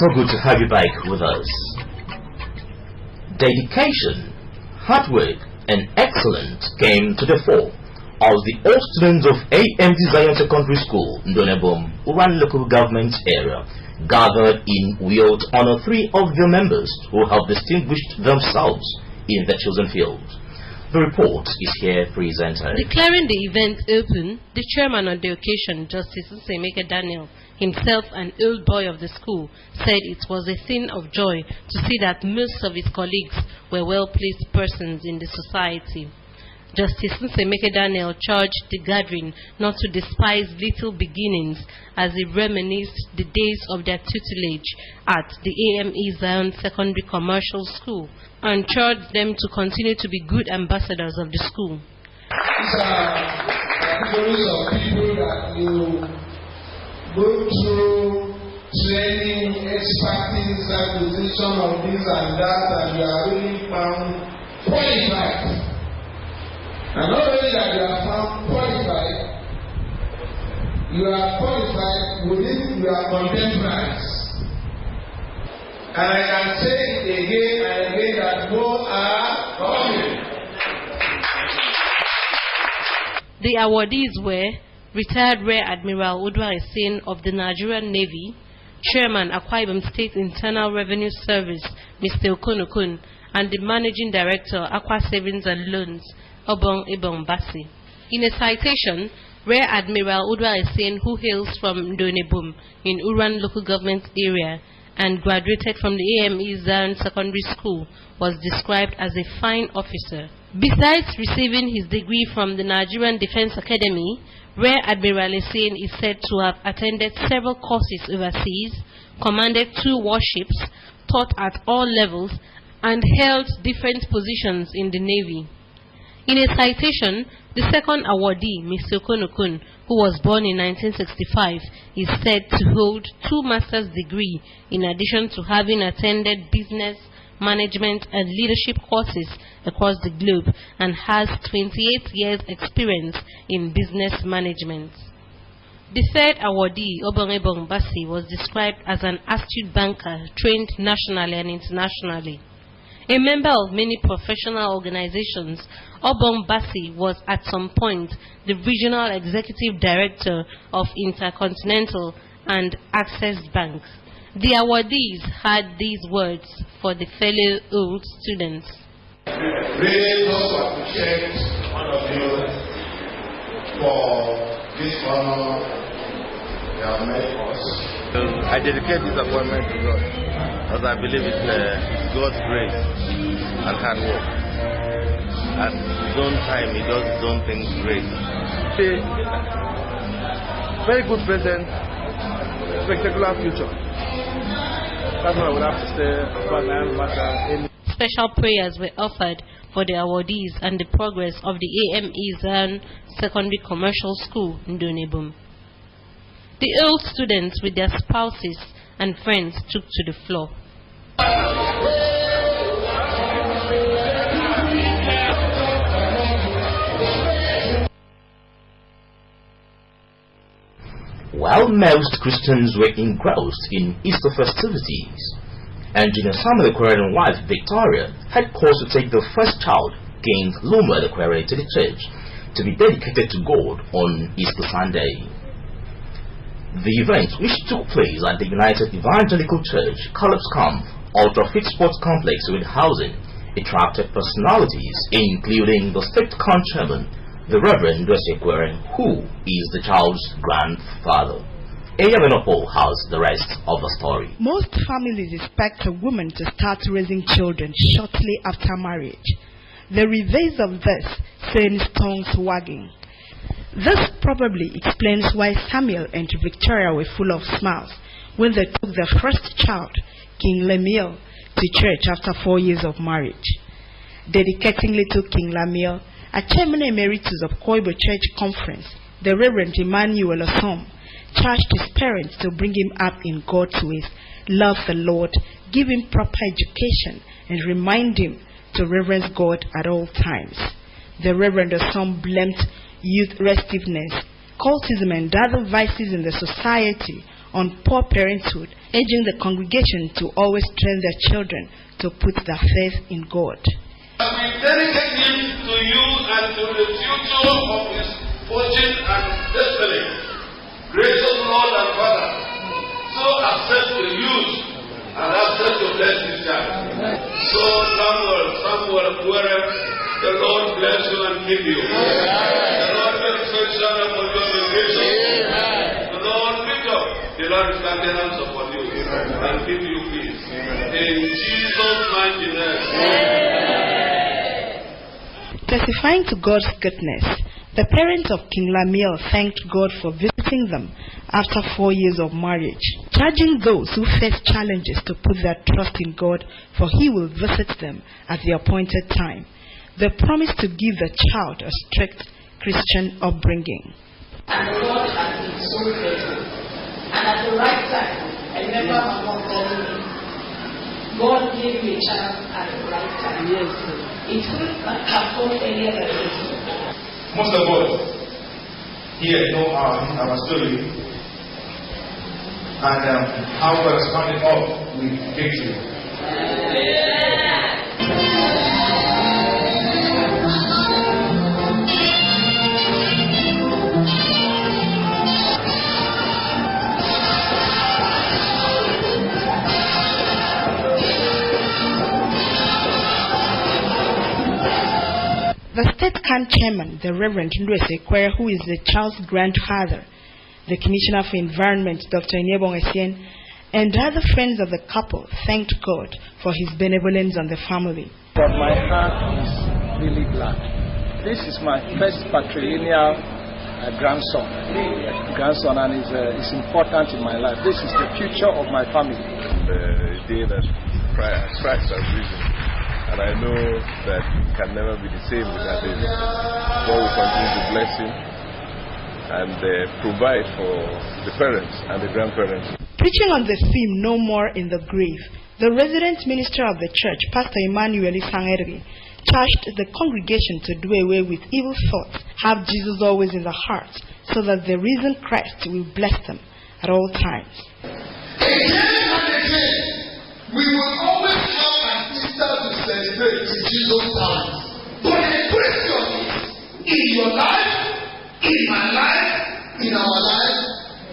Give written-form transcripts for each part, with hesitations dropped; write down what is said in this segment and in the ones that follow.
ever good to have you back with us. Dedication, hard work, and excellence came to the fore as the all students of AMD Zion Secondary School, Ndonebom, Uran local government area, gathered in Uyo to honor 3 of their members who have distinguished themselves in the chosen field. The report is here presented. Declaring the event open, the chairman on the occasion, Justice Nsemeke Daniel, himself an old boy of the school, said it was a thing of joy to see that most of his colleagues were well-placed persons in the society. Justice Nsemeke Daniel charged the gathering not to despise little beginnings as he reminisced the days of their tutelage at the AME Zion Secondary Commercial School and charged them to continue to be good ambassadors of the school. These are categories of people that you go through training, expertise, acquisition of this and that, and you are really found qualified. And not only that you are found qualified, you are qualified within your contemporaries. And I can say it again and again that more are coming. The awardees were retired Rear Admiral Udwa Hussein of the Nigerian Navy, Chairman Akwa Ibom State Internal Revenue Service, Mr. Okonokun, and the Managing Director, Akwa Savings and Loans, Obong Ibong Basi. In a citation, Rear Admiral Udwa Hussein, who hails from Ndonebom in Uran local government area and graduated from the AME Zion Secondary School, was described as a fine officer. Besides receiving his degree from the Nigerian Defense Academy, Rear Admiral Hussein is said to have attended several courses overseas, commanded 2 warships, taught at all levels, and held different positions in the Navy. In a citation, the second awardee, Mr. Okonokun, who was born in 1965, is said to hold 2 master's degrees in addition to having attended business, management, and leadership courses across the globe and has 28 years' experience in business management. The third awardee, Obong Ibong Basi, was described as an astute banker trained nationally and internationally. A member of many professional organizations, Obong Basi was at some point the Regional Executive Director of Intercontinental and Access Bank. The awardees had these words for the fellow old students. Really love to appreciate all of you for this honor you have made us. I dedicate this appointment to God, as I believe it's God's grace and hard work. At his own time, he does his own things great. Very good present, spectacular future. That's what I would have to say about my matter. Special prayers were offered for the awardees and the progress of the AME Zion Secondary Commercial School in Ndonebom. The old students with their spouses and friends took to the floor. While most Christians were engrossed in Easter festivities, Engineer Samuel Ekwere and wife Victoria had cause to take the first child, King Luma Ekwere, to the church to be dedicated to God on Easter Sunday. The event, which took place at the United Evangelical Church, Caleb's Camp, Ultra Fit Sports Complex with housing, attracted personalities including the state camp chairman, the Reverend Dwesi Ekwere, who is the child's grandfather. Eyamenopo has the rest of the story. Most families expect a woman to start raising children shortly after marriage. The reverse of this sends tongues wagging. This probably explains why Samuel and Victoria were full of smiles when they took their first child, King Lemuel, to church after 4 years of marriage. Dedicating little King Lemuel, a chairman emeritus of Koibo Church Conference, the Reverend Emmanuel Osom, charged his parents to bring him up in God's ways, love the Lord, give him proper education, and remind him to reverence God at all times. The Reverend Osom blamed youth restiveness, cultism, and other vices in the society on poor parenthood, urging the congregation to always train their children to put their faith in God. We dedicate him to you and to the future of his fortune and destiny. Gracious Lord and Father, so accept the youth and accept to bless this child. So Samuel, the Lord bless you and keep you. The Lord make face shine upon your education. The Lord lift up. The Lord is countenance upon you and give you peace. In Jesus' mighty name. Testifying to God's goodness, the parents of King Lamiel thanked God for visiting them after 4 years of marriage, charging those who face challenges to put their trust in God, for He will visit them at the appointed time. They promised to give the child a strict Christian upbringing. And the Lord has been so faithful. And at the right time, I remember my mom telling me, God gave me a child at the right time. Yes, sir. It couldn't have come earlier than this. Most of us here know our story and how God has found it up with victory. The State Camp Chairman, the Reverend Ndwese Kwere, who is the child's grandfather, the Commissioner for Environment, Dr. Inyebong Essien, and other friends of the couple thanked God for His benevolence on the family. But my heart is really glad. This is my first patrilineal grandson, and it's important in my life. This is the future of my family. The day that Christ has risen. And I know that it can never be the same without him. God will continue to bless him and provide for the parents and the grandparents. Preaching on the theme, No More in the Grave, the resident minister of the church, Pastor Emmanuel Isangeri, charged the congregation to do away with evil thoughts, have Jesus always in the heart, so that the risen Christ will bless them at all times. Again and again, we will always have an Easter to celebrate in Jesus' time. But the question is, in your life, in my life, in our life,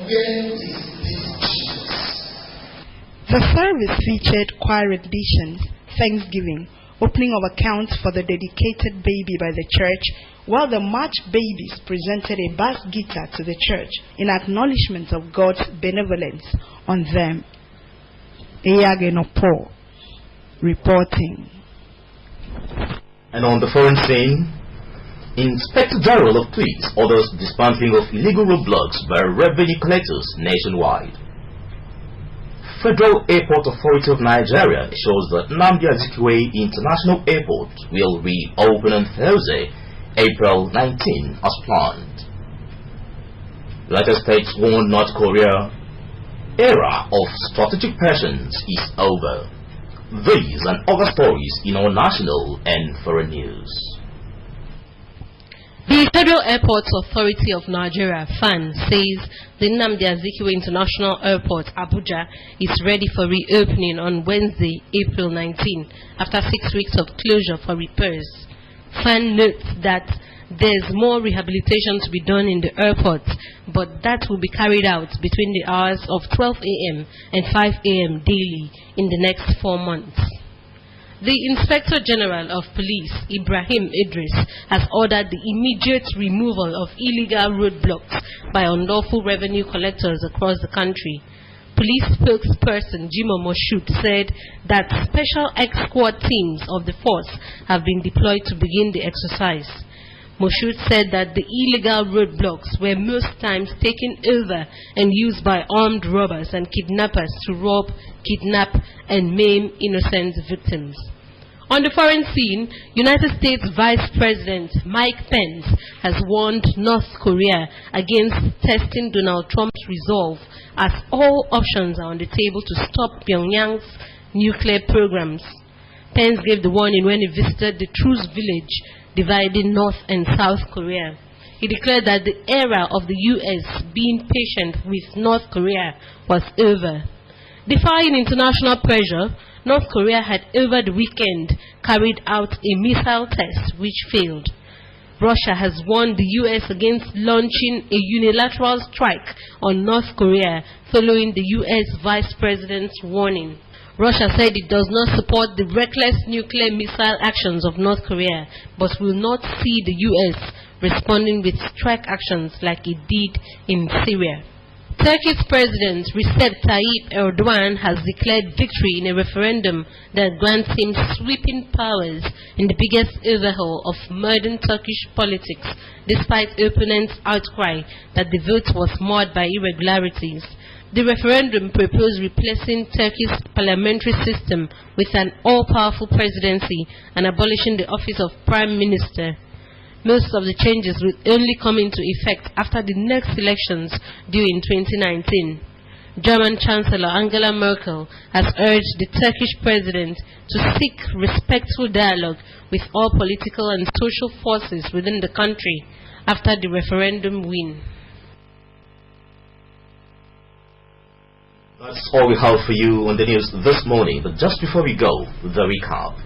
when is this Jesus? The service featured choir renditions, thanksgiving, opening of accounts for the dedicated baby by the church, while the March babies presented a bass guitar to the church in acknowledgement of God's benevolence on them. Eyagenopo reporting. And on the foreign scene, Inspector General of Police orders dismantling of illegal roadblocks by revenue collectors nationwide. Federal Airport Authority of Nigeria shows that Nnamdi Azikiwe International Airport will reopen on Thursday, April 19, as planned. United States warned North Korea, era of strategic passions is over. These and other stories in our national and foreign news. The Federal Airports Authority of Nigeria, FAN, says the Nnamdi Azikiwe International Airport, Abuja, is ready for reopening on Wednesday, April 19, after 6 weeks of closure for repairs. FAN notes that there's more rehabilitation to be done in the airport, but that will be carried out between the hours of 12 a.m. and 5 a.m. daily in the next 4 months. The Inspector General of Police, Ibrahim Idris, has ordered the immediate removal of illegal roadblocks by unlawful revenue collectors across the country. Police spokesperson Jimo Moshood said that special X-Squad teams of the force have been deployed to begin the exercise. Moshood said that the illegal roadblocks were most times taken over and used by armed robbers and kidnappers to rob, kidnap, and maim innocent victims. On the foreign scene, United States Vice President Mike Pence has warned North Korea against testing Donald Trump's resolve, as all options are on the table to stop Pyongyang's nuclear programs. Pence gave the warning when he visited the Truce Village dividing North and South Korea. he declared that the era of the US being patient with North Korea was over. Defying international pressure, North Korea had over the weekend carried out a missile test which failed. Russia has warned the US against launching a unilateral strike on North Korea following the US Vice President's warning. Russia said it does not support the reckless nuclear missile actions of North Korea, but will not see the US responding with strike actions like it did in Syria. Turkey's President Recep Tayyip Erdogan has declared victory in a referendum that grants him sweeping powers in the biggest overhaul of modern Turkish politics, despite opponents' outcry that the vote was marred by irregularities. The referendum proposed replacing Turkey's parliamentary system with an all-powerful presidency and abolishing the office of Prime Minister. Most of the changes will only come into effect after the next elections due in 2019. German Chancellor Angela Merkel has urged the Turkish president to seek respectful dialogue with all political and social forces within the country after the referendum win. That's all we have for you on the news this morning, but just before we go, the recap.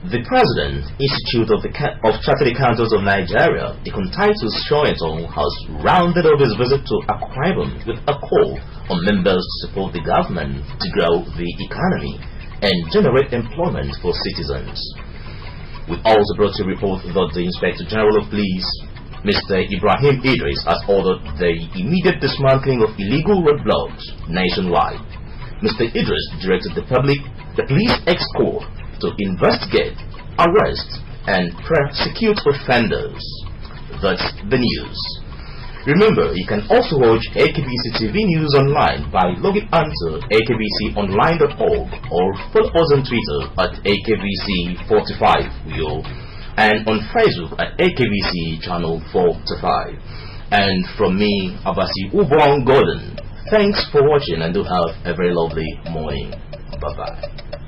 The President, Institute of Chartered Accountants of Nigeria, Titus Soweto, has rounded up his visit to Akwa Ibom with a call on members to support the government to grow the economy and generate employment for citizens. We also brought you a report that the Inspector General of Police, Mr. Ibrahim Idris, has ordered the immediate dismantling of illegal roadblocks nationwide. Mr. Idris directed the police ex-corps to investigate, arrest, and prosecute offenders. That's the news. Remember, you can also watch AKBC TV News online by logging onto akbconline.org or follow us on Twitter at AKBC45 and on Facebook at AKBC Channel 4-5. And from me, Abasi Ubong Gordon, thanks for watching and do have a very lovely morning. Bye-bye.